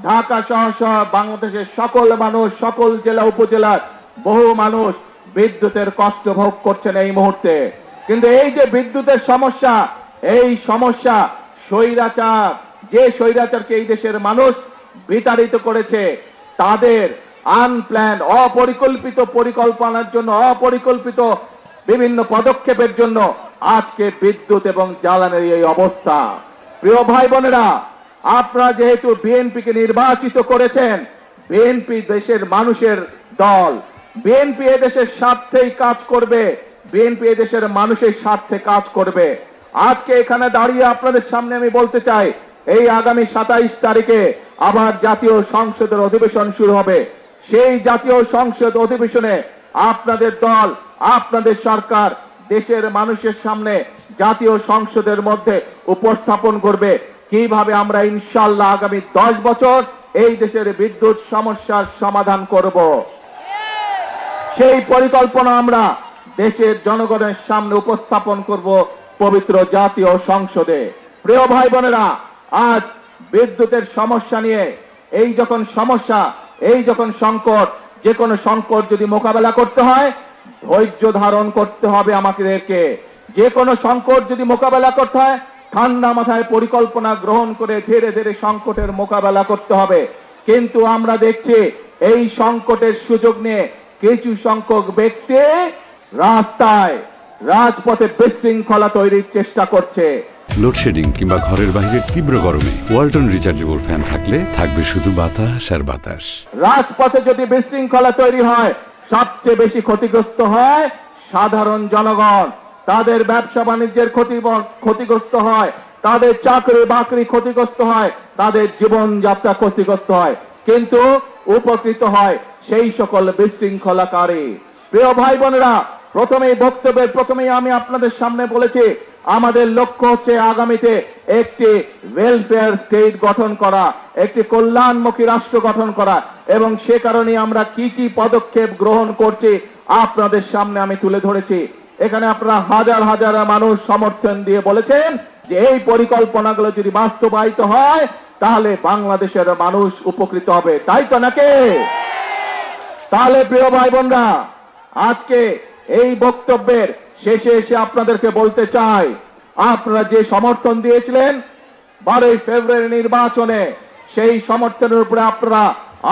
ঢাকা সহ বাংলাদেশের সকল মানুষ, সকল জেলা উপজেলার বহু মানুষ বিদ্যুতের কষ্ট ভোগ করছেন এই মুহূর্তে। কিন্তু এই যে বিদ্যুতের সমস্যা, এই সমস্যা স্বৈরাচার, যে স্বৈরাচারকে এই দেশের মানুষ বিতাড়িত করেছে, তাদের আনপ্ল্যান, অপরিকল্পিত পরিকল্পনার জন্য, অপরিকল্পিত বিভিন্ন পদক্ষেপের জন্য আজকে বিদ্যুৎ এবং জ্বালানির এই অবস্থা। প্রিয় ভাই বোনেরা, আপনারা যেহেতু বিএনপিকে নির্বাচিত করেছেন, বিএনপি দেশের মানুষের দল, বিএনপি এদেশের স্বার্থেই কাজ করবে, বিএনপি এদেশের মানুষের স্বার্থে কাজ করবে। আজকে এখানে দাঁড়িয়ে আপনাদের সামনে আমি বলতে চাই, এই আগামী 27 তারিখে আবার জাতীয় সংসদের অধিবেশন শুরু হবে। সেই জাতীয় সংসদ অধিবেশনে আপনাদের দল, আপনাদের সরকার দেশের মানুষের সামনে জাতীয় সংসদের মধ্যে উপস্থাপন করবে কিভাবে আমরা ইনশাআল্লাহ আগামী 10 বছর এই দেশের বিদ্যুৎ সমস্যার সমাধান করব। সেই পরিকল্পনা আমরা দেশের জনগণের সামনে উপস্থাপন করব পবিত্র জাতীয় সংসদে। প্রিয় ভাই বোনেরা, আজ বিদ্যুতের সমস্যা নিয়ে এই যখন সমস্যা, এই যখন সংকট, যে কোনো সংকট যদি মোকাবেলা করতে হয় ধৈর্য ধারণ করতে হবে আমাদেরকে। যে কোনো সংকট যদি মোকাবেলা করতে হয় ঠান্ডা মাথায় পরিকল্পনা গ্রহণ করে ধীরে ধীরে সংকটের মোকাবেলা করতে হবে। কিন্তু আমরা দেখছি এই সংকটের সুযোগ নিয়ে কিছু সংখ্যক ব্যক্তি রাস্তায়, রাজপথে বিশৃঙ্খলা তৈরির চেষ্টা করছে। লোডশেডিং কিংবা ঘরের বাইরের তীব্র গরমে ওয়ালটন রিচার্জেবল ফ্যান থাকলে থাকবে শুধু বাতাস আর বাতাস। রাজপথে যদি বিশৃঙ্খলা তৈরি হয় সবচেয়ে বেশি ক্ষতিগ্রস্ত হয় সাধারণ জনগণ। তাদের ব্যবসা বাণিজ্যের ক্ষতিগ্রস্ত হয়, তাদের চাকরি বাকরি ক্ষতিগ্রস্ত হয়, তাদের জীবনযাত্রা ক্ষতিগ্রস্ত হয়, কিন্তু উপকৃত হয় সেই সকল বিশৃঙ্খলাকারী। প্রিয় ভাই বোনেরা, প্রথমেই বক্তব্যের প্রথমেই আমি আপনাদের সামনে বলেছি আমাদের লক্ষ্য হচ্ছে আগামীতে একটি ওয়েলফেয়ার স্টেট গঠন করা, একটি কল্যাণমুখী রাষ্ট্র গঠন করা, এবং সে কারণে আমরা কি কি পদক্ষেপ গ্রহণ করছি আপনাদের সামনে আমি তুলে ধরেছি। এখানে আপনারা হাজার হাজার মানুষ সমর্থন দিয়ে বলেছেন যে এই পরিকল্পনাগুলো যদি বাস্তবায়িত হয় তাহলে বাংলাদেশের মানুষ উপকৃত হবে, তাই তো নাকি? তাহলে প্রিয় ভাই বোনরা, আজকে এই বক্তব্যের শেষে এসে আপনাদেরকে বলতে চাই, আপনারা যে সমর্থন দিয়েছিলেন 12 ফেব্রুয়ারি নির্বাচনে, সেই সমর্থনের উপরে আপনারা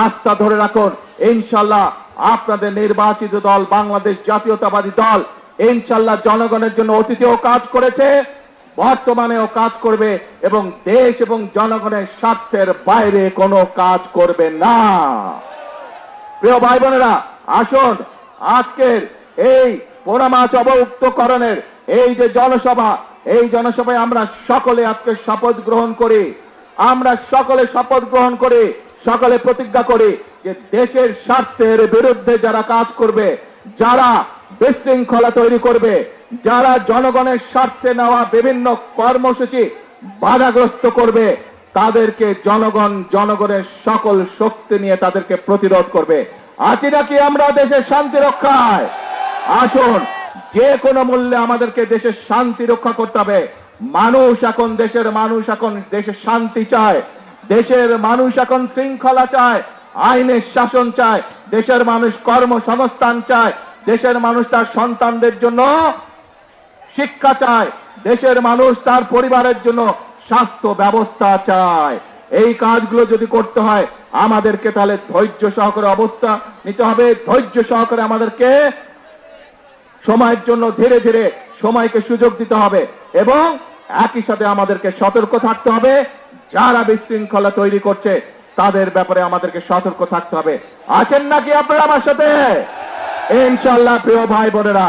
আস্থা ধরে রাখুন। ইনশাআল্লাহ আপনাদের নির্বাচিত দল বাংলাদেশ জাতীয়তাবাদী দল ইনশাআল্লাহ জনগণের জন্য অতীতেও কাজ করেছে, বর্তমানেও কাজ করবে এবং দেশ এবং জনগণের স্বার্থের বাইরে কোনো কাজ করবে না। প্রিয় ভাই বোনেরা, আসুন আজকের এই পোড়ামাছ অবমুক্তকরণের এই যে জনসভা, এই জনসভায় আমরা সকলে আজকে শপথ গ্রহণ করি, আমরা সকলে শপথ গ্রহণ করি, সকলে প্রতিজ্ঞা করি যে দেশের স্বার্থের বিরুদ্ধে যারা কাজ করবে, যারা বিশৃঙ্খলা তৈরি করবে, যারা জনগণের স্বার্থে নেওয়া বিভিন্ন কর্মসূচি বাধাগ্রস্ত করবে, তাদেরকে জনগণের সকল শক্তি নিয়ে তাদেরকে প্রতিরোধ করবে। আছি নাকি আমরা দেশের শান্তি রক্ষায়? আসুন, যে কোনো মূল্যে আমাদেরকে দেশের শান্তি রক্ষা করতে হবে। দেশের মানুষ এখন দেশের শান্তি চায়, দেশের মানুষ এখন শৃঙ্খলা চায়, আইনের শাসন চায়, দেশের মানুষ কর্মসংস্থান চায়, দেশের মানুষ তার সন্তানদের জন্য শিক্ষা চায়, দেশের মানুষ তার পরিবারের জন্য স্বাস্থ্য ব্যবস্থা চায়। এই কাজগুলো যদি করতে হয় আমাদেরকে তাহলে ধৈর্য সহকারে অবস্থা নিতে হবে, ধৈর্য সহকারে আমাদেরকে সময়ের জন্য ধীরে ধীরে সময়কে সুযোগ দিতে হবে এবং একই সাথে আমাদেরকে সতর্ক থাকতে হবে। যারা বিশৃঙ্খলা তৈরি করছে তাদের ব্যাপারে আমাদেরকে সতর্ক থাকতে হবে। আছেন নাকি আপনারা আমার সাথে? ইনশাআল্লাহ প্রিয় ভাই বোনেরা।